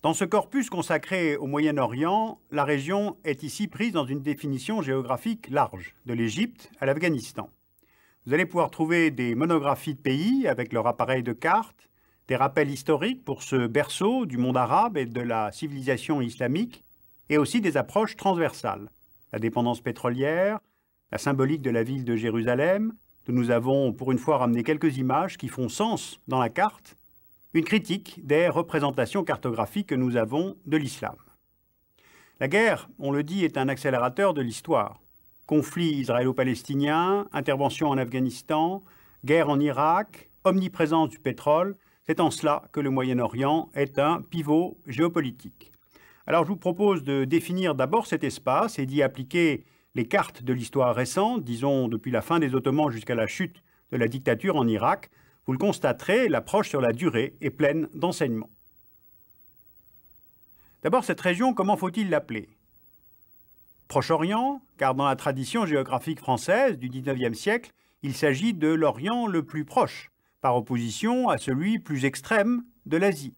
Dans ce corpus consacré au Moyen-Orient, la région est ici prise dans une définition géographique large, de l'Égypte à l'Afghanistan. Vous allez pouvoir trouver des monographies de pays avec leur appareil de carte, des rappels historiques pour ce berceau du monde arabe et de la civilisation islamique, et aussi des approches transversales. La dépendance pétrolière, la symbolique de la ville de Jérusalem, dont nous avons pour une fois ramené quelques images qui font sens dans la carte, une critique des représentations cartographiques que nous avons de l'islam. La guerre, on le dit, est un accélérateur de l'histoire. Conflits israélo-palestiniens, intervention en Afghanistan, guerre en Irak, omniprésence du pétrole, c'est en cela que le Moyen-Orient est un pivot géopolitique. Alors je vous propose de définir d'abord cet espace et d'y appliquer les cartes de l'histoire récente, disons depuis la fin des Ottomans jusqu'à la chute de la dictature en Irak. Vous le constaterez, l'approche sur la durée est pleine d'enseignements. D'abord, cette région, comment faut-il l'appeler? Proche-Orient, car dans la tradition géographique française du XIXe siècle, il s'agit de l'Orient le plus proche, par opposition à celui plus extrême de l'Asie.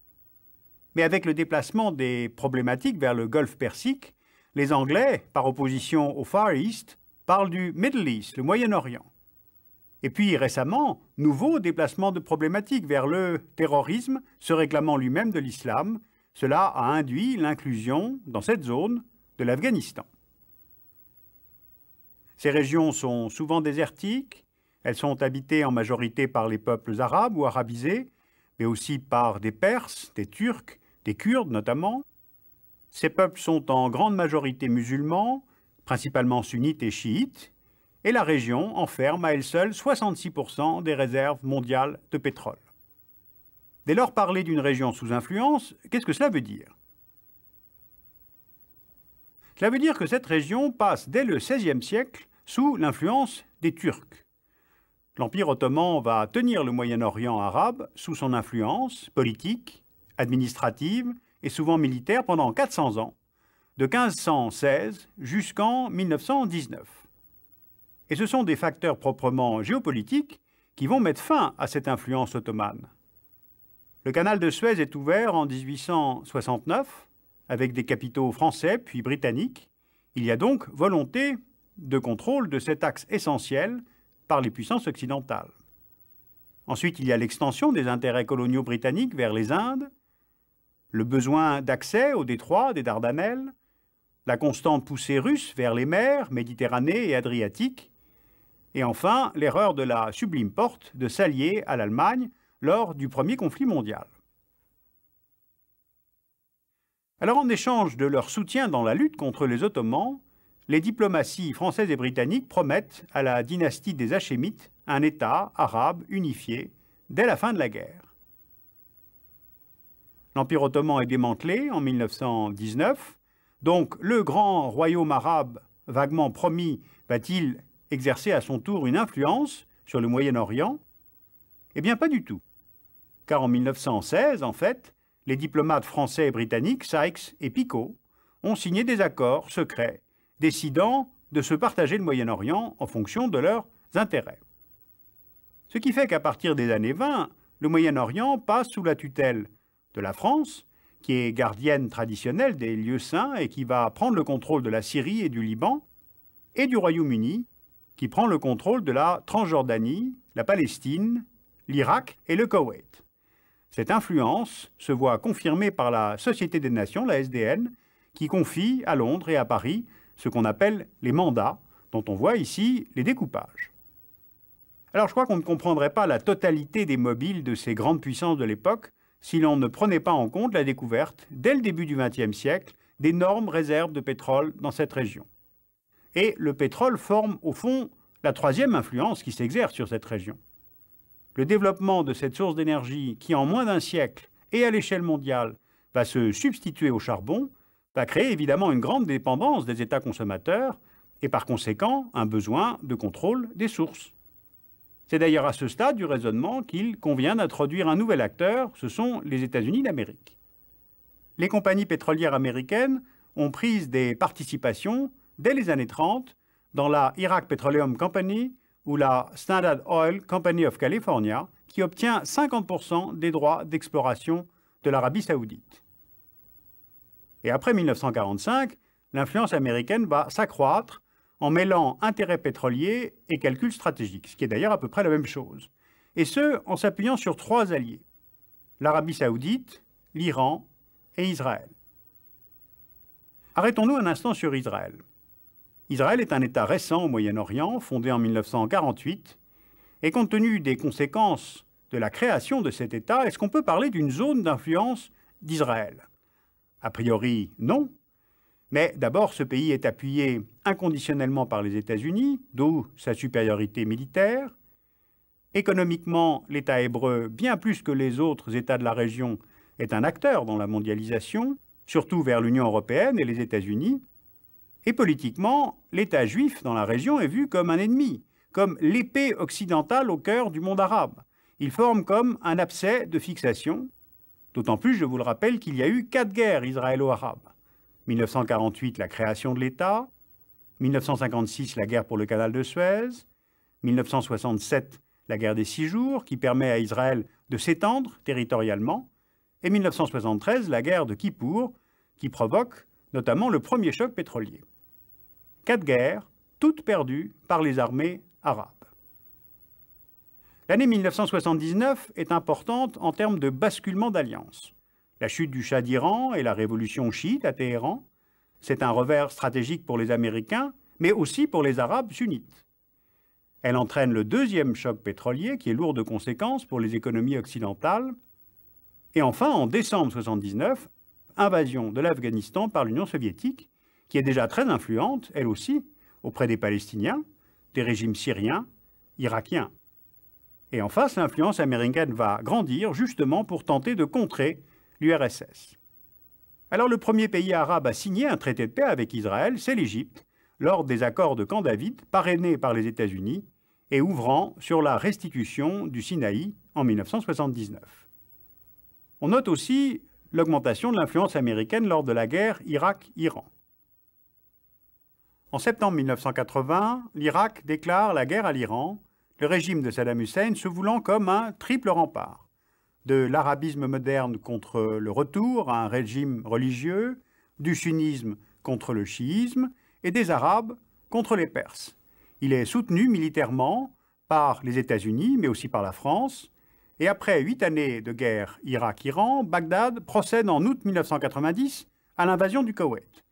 Mais avec le déplacement des problématiques vers le Golfe Persique, les Anglais, par opposition au Far East, parlent du Middle East, le Moyen-Orient. Et puis récemment, nouveau déplacement de problématiques vers le terrorisme, se réclamant lui-même de l'islam. Cela a induit l'inclusion, dans cette zone, de l'Afghanistan. Ces régions sont souvent désertiques, elles sont habitées en majorité par les peuples arabes ou arabisés, mais aussi par des Perses, des Turcs, des Kurdes notamment. Ces peuples sont en grande majorité musulmans, principalement sunnites et chiites, et la région enferme à elle seule 66% des réserves mondiales de pétrole. Dès lors, parler d'une région sous influence, qu'est-ce que cela veut dire? Cela veut dire que cette région passe dès le XVIe siècle sous l'influence des Turcs. L'Empire ottoman va tenir le Moyen-Orient arabe sous son influence politique, administrative et souvent militaire pendant 400 ans, de 1516 jusqu'en 1919. Et ce sont des facteurs proprement géopolitiques qui vont mettre fin à cette influence ottomane. Le canal de Suez est ouvert en 1869, avec des capitaux français puis britanniques. Il y a donc volonté de contrôle de cet axe essentiel par les puissances occidentales. Ensuite, il y a l'extension des intérêts coloniaux britanniques vers les Indes, le besoin d'accès au détroit des Dardanelles, la constante poussée russe vers les mers, Méditerranée et Adriatique, et enfin l'erreur de la sublime porte de s'allier à l'Allemagne lors du premier conflit mondial. Alors en échange de leur soutien dans la lutte contre les Ottomans, les diplomaties françaises et britanniques promettent à la dynastie des Hachémites un État arabe unifié dès la fin de la guerre. L'Empire ottoman est démantelé en 1919, donc le grand royaume arabe vaguement promis va-t-il exercer à son tour une influence sur le Moyen-Orient? Eh bien pas du tout, car en 1916, en fait, les diplomates français et britanniques, Sykes et Picot, ont signé des accords secrets décidant de se partager le Moyen-Orient en fonction de leurs intérêts. Ce qui fait qu'à partir des années 20, le Moyen-Orient passe sous la tutelle de la France, qui est gardienne traditionnelle des lieux saints et qui va prendre le contrôle de la Syrie et du Liban, et du Royaume-Uni, qui prend le contrôle de la Transjordanie, la Palestine, l'Irak et le Koweït. Cette influence se voit confirmée par la Société des Nations, la SDN, qui confie à Londres et à Paris ce qu'on appelle les mandats, dont on voit ici les découpages. Alors je crois qu'on ne comprendrait pas la totalité des mobiles de ces grandes puissances de l'époque si l'on ne prenait pas en compte la découverte, dès le début du XXe siècle, d'énormes réserves de pétrole dans cette région. Et le pétrole forme, au fond, la troisième influence qui s'exerce sur cette région. Le développement de cette source d'énergie qui, en moins d'un siècle et à l'échelle mondiale, va se substituer au charbon, va créer évidemment une grande dépendance des États consommateurs et par conséquent un besoin de contrôle des sources. C'est d'ailleurs à ce stade du raisonnement qu'il convient d'introduire un nouvel acteur, ce sont les États-Unis d'Amérique. Les compagnies pétrolières américaines ont pris des participations dès les années 30 dans la Iraq Petroleum Company ou la Standard Oil Company of California, qui obtient 50% des droits d'exploration de l'Arabie saoudite. Et après 1945, l'influence américaine va s'accroître en mêlant intérêts pétroliers et calculs stratégiques, ce qui est d'ailleurs à peu près la même chose. Et ce, en s'appuyant sur 3 alliés, l'Arabie saoudite, l'Iran et Israël. Arrêtons-nous un instant sur Israël. Israël est un État récent au Moyen-Orient, fondé en 1948, et compte tenu des conséquences de la création de cet État, est-ce qu'on peut parler d'une zone d'influence d'Israël? A priori, non. Mais d'abord, ce pays est appuyé inconditionnellement par les États-Unis, d'où sa supériorité militaire. Économiquement, l'État hébreu, bien plus que les autres États de la région, est un acteur dans la mondialisation, surtout vers l'Union européenne et les États-Unis. Et politiquement, l'État juif dans la région est vu comme un ennemi, comme l'épée occidentale au cœur du monde arabe. Il forme comme un abcès de fixation, d'autant plus, je vous le rappelle, qu'il y a eu 4 guerres israélo-arabes. 1948, la création de l'État, 1956, la guerre pour le canal de Suez, 1967, la guerre des 6 jours, qui permet à Israël de s'étendre territorialement, et 1973, la guerre de Kippour, qui provoque notamment le premier choc pétrolier. 4 guerres, toutes perdues par les armées arabes. L'année 1979 est importante en termes de basculement d'alliance. La chute du Shah d'Iran et la révolution chiite à Téhéran, c'est un revers stratégique pour les Américains, mais aussi pour les Arabes sunnites. Elle entraîne le 2e choc pétrolier, qui est lourd de conséquences pour les économies occidentales. Et enfin, en décembre 1979, invasion de l'Afghanistan par l'Union soviétique, qui est déjà très influente, elle aussi, auprès des Palestiniens, des régimes syriens, irakiens. Et en face, l'influence américaine va grandir justement pour tenter de contrer l'URSS. Alors le premier pays arabe à signer un traité de paix avec Israël, c'est l'Égypte, lors des accords de Camp David, parrainés par les États-Unis et ouvrant sur la restitution du Sinaï en 1979. On note aussi l'augmentation de l'influence américaine lors de la guerre Irak-Iran. En septembre 1980, l'Irak déclare la guerre à l'Iran, le régime de Saddam Hussein se voulant comme un triple rempart, de l'arabisme moderne contre le retour à un régime religieux, du sunnisme contre le chiisme et des Arabes contre les Perses. Il est soutenu militairement par les États-Unis, mais aussi par la France, et après 8 années de guerre Irak-Iran, Bagdad procède en août 1990 à l'invasion du Koweït.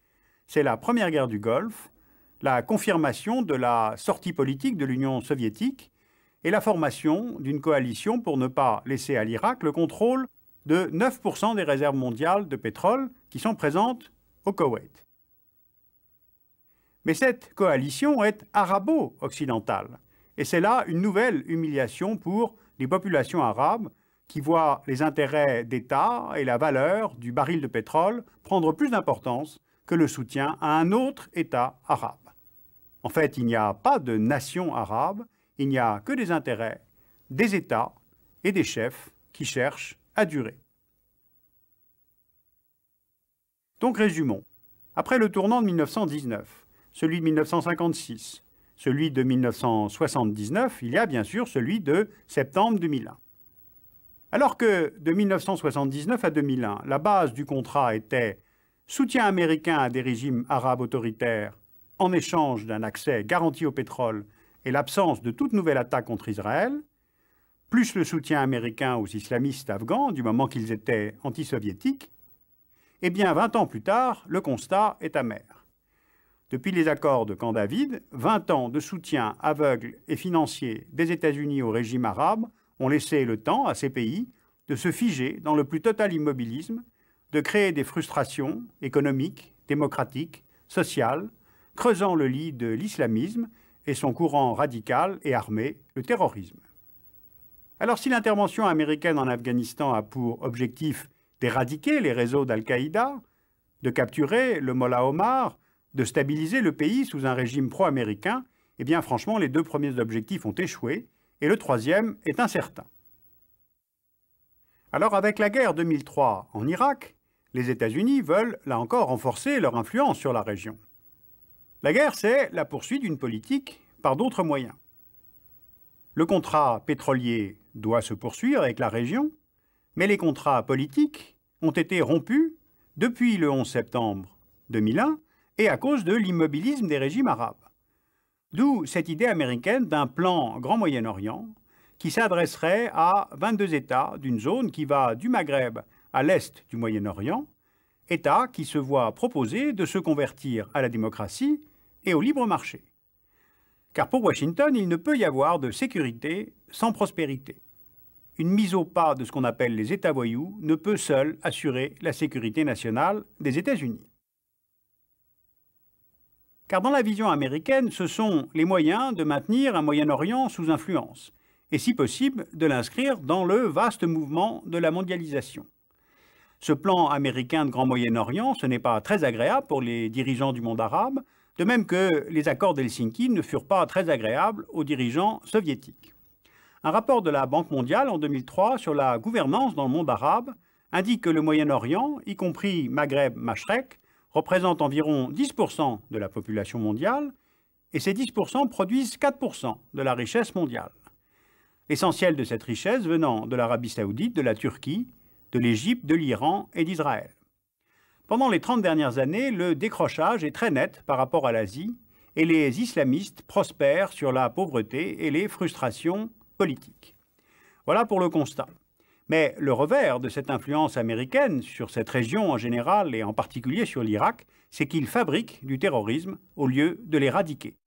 C'est la première guerre du Golfe, la confirmation de la sortie politique de l'Union soviétique et la formation d'une coalition pour ne pas laisser à l'Irak le contrôle de 9% des réserves mondiales de pétrole qui sont présentes au Koweït. Mais cette coalition est arabo-occidentale, et c'est là une nouvelle humiliation pour les populations arabes qui voient les intérêts d'État et la valeur du baril de pétrole prendre plus d'importance que le soutien à un autre État arabe. En fait, il n'y a pas de nation arabe, il n'y a que des intérêts, des États et des chefs qui cherchent à durer. Donc résumons. Après le tournant de 1919, celui de 1956, celui de 1979, il y a bien sûr celui de septembre 2001. Alors que de 1979 à 2001, la base du contrat était soutien américain à des régimes arabes autoritaires en échange d'un accès garanti au pétrole et l'absence de toute nouvelle attaque contre Israël, plus le soutien américain aux islamistes afghans du moment qu'ils étaient anti-soviétiques, eh bien 20 ans plus tard, le constat est amer. Depuis les accords de Camp David, 20 ans de soutien aveugle et financier des États-Unis au régime arabe ont laissé le temps à ces pays de se figer dans le plus total immobilisme, de créer des frustrations économiques, démocratiques, sociales, creusant le lit de l'islamisme et son courant radical et armé, le terrorisme. Alors si l'intervention américaine en Afghanistan a pour objectif d'éradiquer les réseaux d'Al-Qaïda, de capturer le Mollah Omar, de stabiliser le pays sous un régime pro-américain, eh bien franchement les 2 premiers objectifs ont échoué et le 3e est incertain. Alors avec la guerre 2003 en Irak, les États-Unis veulent là encore renforcer leur influence sur la région. La guerre, c'est la poursuite d'une politique par d'autres moyens. Le contrat pétrolier doit se poursuivre avec la région, mais les contrats politiques ont été rompus depuis le 11 septembre 2001 et à cause de l'immobilisme des régimes arabes. D'où cette idée américaine d'un plan Grand Moyen-Orient qui s'adresserait à 22 États d'une zone qui va du Maghreb à l'est du Moyen-Orient, États qui se voient proposer de se convertir à la démocratie et au libre marché. Car pour Washington, il ne peut y avoir de sécurité sans prospérité. Une mise au pas de ce qu'on appelle les États voyous ne peut seule assurer la sécurité nationale des États-Unis. Car dans la vision américaine, ce sont les moyens de maintenir un Moyen-Orient sous influence, et si possible de l'inscrire dans le vaste mouvement de la mondialisation. Ce plan américain de Grand Moyen-Orient, ce n'est pas très agréable pour les dirigeants du monde arabe, de même que les accords d'Helsinki ne furent pas très agréables aux dirigeants soviétiques. Un rapport de la Banque mondiale en 2003 sur la gouvernance dans le monde arabe indique que le Moyen-Orient, y compris Maghreb-Mashrek, représente environ 10% de la population mondiale, et ces 10% produisent 4% de la richesse mondiale. L'essentiel de cette richesse venant de l'Arabie saoudite, de la Turquie, de l'Égypte, de l'Iran et d'Israël. Pendant les 30 dernières années, le décrochage est très net par rapport à l'Asie, et les islamistes prospèrent sur la pauvreté et les frustrations politiques. Voilà pour le constat. Mais le revers de cette influence américaine sur cette région en général et en particulier sur l'Irak, c'est qu'il fabrique du terrorisme au lieu de l'éradiquer.